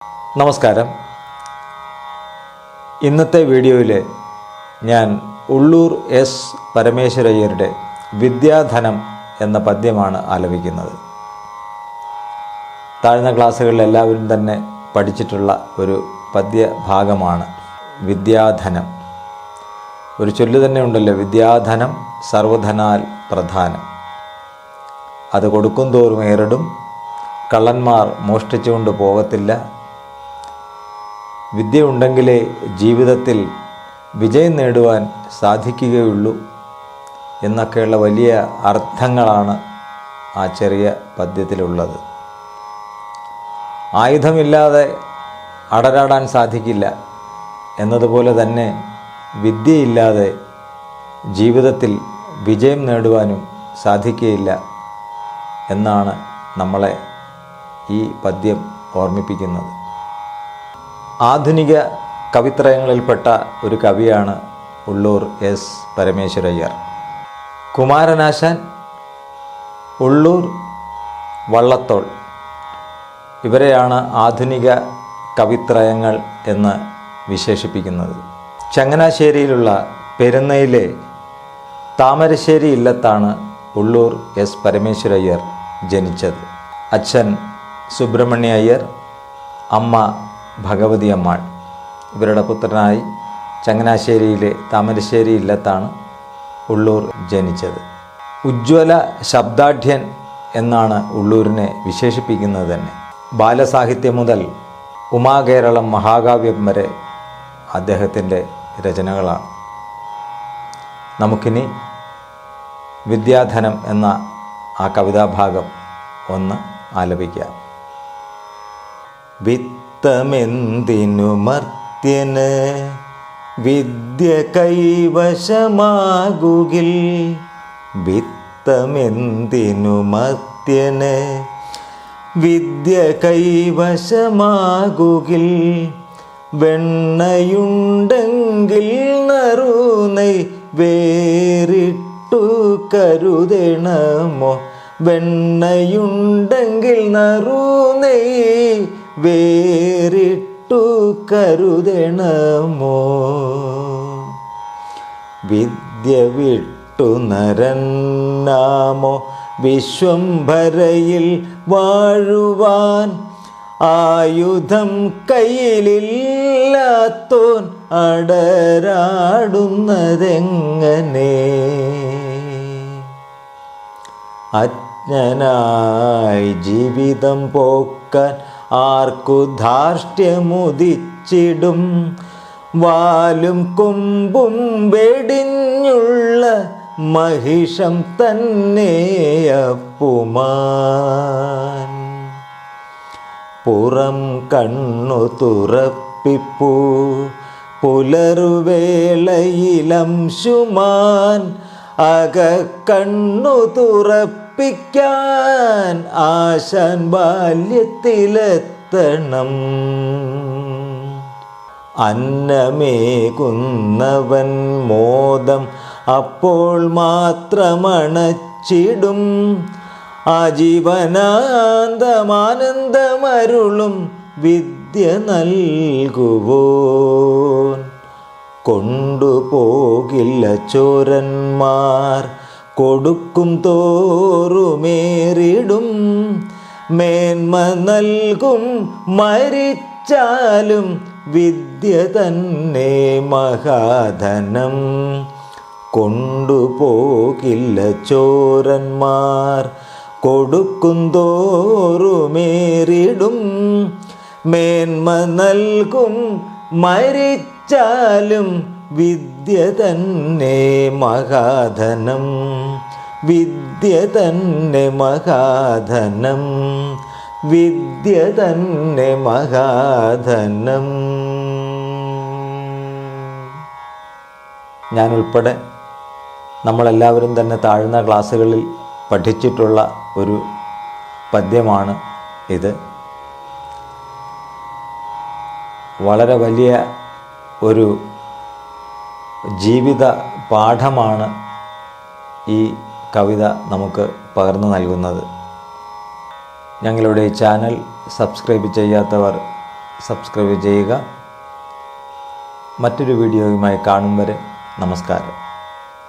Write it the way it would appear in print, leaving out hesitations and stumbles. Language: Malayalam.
നമസ്കാരം. ഇന്നത്തെ വീഡിയോയിൽ ഞാൻ ഉള്ളൂർ എസ് പരമേശ്വരയ്യരുടെ വിദ്യാധനം എന്ന പദ്യമാണ് ആലപിക്കുന്നത്. താഴ്ന്ന ക്ലാസ്സുകളിൽ എല്ലാവരും തന്നെ പഠിച്ചിട്ടുള്ള ഒരു പദ്യഭാഗമാണ് വിദ്യാധനം. ഒരു ചൊല്ല് തന്നെ ഉണ്ടല്ലോ, വിദ്യാധനം സർവധനാൽ പ്രധാനം. അത് കൊടുക്കും തോറും ഏറിടും, കള്ളന്മാർ മോഷ്ടിച്ചുകൊണ്ട് പോകത്തില്ല. വിദ്യ ഉണ്ടെങ്കിലേ ജീവിതത്തിൽ വിജയം നേടുവാൻ സാധിക്കുകയുള്ളൂ എന്നൊക്കെയുള്ള വലിയ അർത്ഥങ്ങളാണ് ആ ചെറിയ പദ്യത്തിലുള്ളത്. ആയുധമില്ലാതെ അടരാടാൻ സാധിക്കില്ല എന്നതുപോലെ തന്നെ വിദ്യയില്ലാതെ ജീവിതത്തിൽ വിജയം നേടുവാനും സാധിക്കുകയില്ല എന്നാണ് നമ്മളെ ഈ പദ്യം ഓർമ്മിപ്പിക്കുന്നത്. ആധുനിക കവിത്രയങ്ങളിൽപ്പെട്ട ഒരു കവിയാണ് ഉള്ളൂർ എസ് പരമേശ്വരയ്യർ. കുമാരനാശാൻ, ഉള്ളൂർ, വള്ളത്തോൾ ഇവരെയാണ് ആധുനിക കവിത്രയങ്ങൾ എന്ന് വിശേഷിപ്പിക്കുന്നത്. ചങ്ങനാശ്ശേരിയിലുള്ള പെരുന്നയിലെ താമരശ്ശേരി ഇല്ലത്താണ് ഉള്ളൂർ എസ് പരമേശ്വരയ്യർ ജനിച്ചത്. അച്ഛൻ സുബ്രഹ്മണ്യ അയ്യർ, അമ്മ ഭഗവതി അമ്മാൾ. ഇവരുടെ പുത്രനായി ചങ്ങനാശ്ശേരിയിലെ താമരശ്ശേരി ഇല്ലത്താണ് ഉള്ളൂർ ജനിച്ചത്. ഉജ്ജ്വല ശബ്ദാഢ്യൻ എന്നാണ് ഉള്ളൂരിനെ വിശേഷിപ്പിക്കുന്നത് തന്നെ. ബാലസാഹിത്യം മുതൽ ഉമാകേരളം മഹാകാവ്യം വരെ അദ്ദേഹത്തിൻ്റെ രചനകളാണ്. നമുക്കിനി വിദ്യാധനം എന്ന ആ കവിതാഭാഗം ഒന്ന് ആലപിക്കാം. വിത്തമെന്തിനു മർത്യന് വിദ്യ കൈവശമാകുകിൽ, വിത്തമെന്തിനു മർത്യന് വിദ്യ കൈവശമാകുകിൽ, വെണ്ണയുണ്ടെങ്കിൽ നറുനൈ വേറിട്ടു കരുതണമോ, വെണ്ണയുണ്ടെങ്കിൽ നറുനൈ വേറിട്ടു കരുതണമോ, വിദ്യ വിട്ടു നരന്നാമോ വിശ്വംഭരയിൽ വാഴുവാൻ, ആയുധം കയ്യിലില്ലാത്തോൻ അടരാടുന്നതെങ്ങനെ, അജ്ഞനായി ജീവിതം പോക്കാൻ ആർക്കു ധാർഷ്ട്യമുദിച്ചിടും, വാലും കൊമ്പും വെടിഞ്ഞുള്ള മഹിഷം തന്നെ അപ്പുമാൻ, പുറം കണ്ണു തുറപ്പിപ്പൂ പുലർവേളയിലംശുമാൻ, അകക്കണ്ണു തുറപ്പിക്കാൻ ആശാൻ ബാല്യത്തിലെത്തണം, അന്നമേകുന്നവൻ മോദം അപ്പോൾ മാത്രമണച്ചിടും, ആജീവനാന്തമാനന്ദമരുളും വിദ്യ നൽകുവോൻ, കൊണ്ടുപോകില്ല ചോരന്മാർ കൊടുക്കും തോറുമേറിടും, മേന്മ നൽകും മരിച്ചാലും വിദ്യ തന്നെ മഹാധനം, കൊണ്ടുപോകില്ല ചോരന്മാർ കൊടുക്കും തോറുമേറിടും, മേന്മ നൽകും മരിച്ചാലും വിദ്യ തന്നെ മഹാധനം, വിദ്യ തന്നെ മഹാധനം, വിദ്യ തന്നെ മഹാധനം. ഞാനുൾപ്പെടെ നമ്മളെല്ലാവരും തന്നെ താഴ്ന്ന ക്ലാസ്സുകളിൽ പഠിച്ചിട്ടുള്ള ഒരു പദ്യമാണ് ഇത്. വളരെ വലിയ ഒരു ജീവിത പാഠമാണ് ഈ കവിത നമുക്ക് പകർന്നു നൽകുന്നത്. ഞങ്ങളുടെ ഈ ചാനൽ സബ്സ്ക്രൈബ് ചെയ്യാത്തവർ സബ്സ്ക്രൈബ് ചെയ്യുക. മറ്റൊരു വീഡിയോയുമായി കാണും വരെ നമസ്കാരം.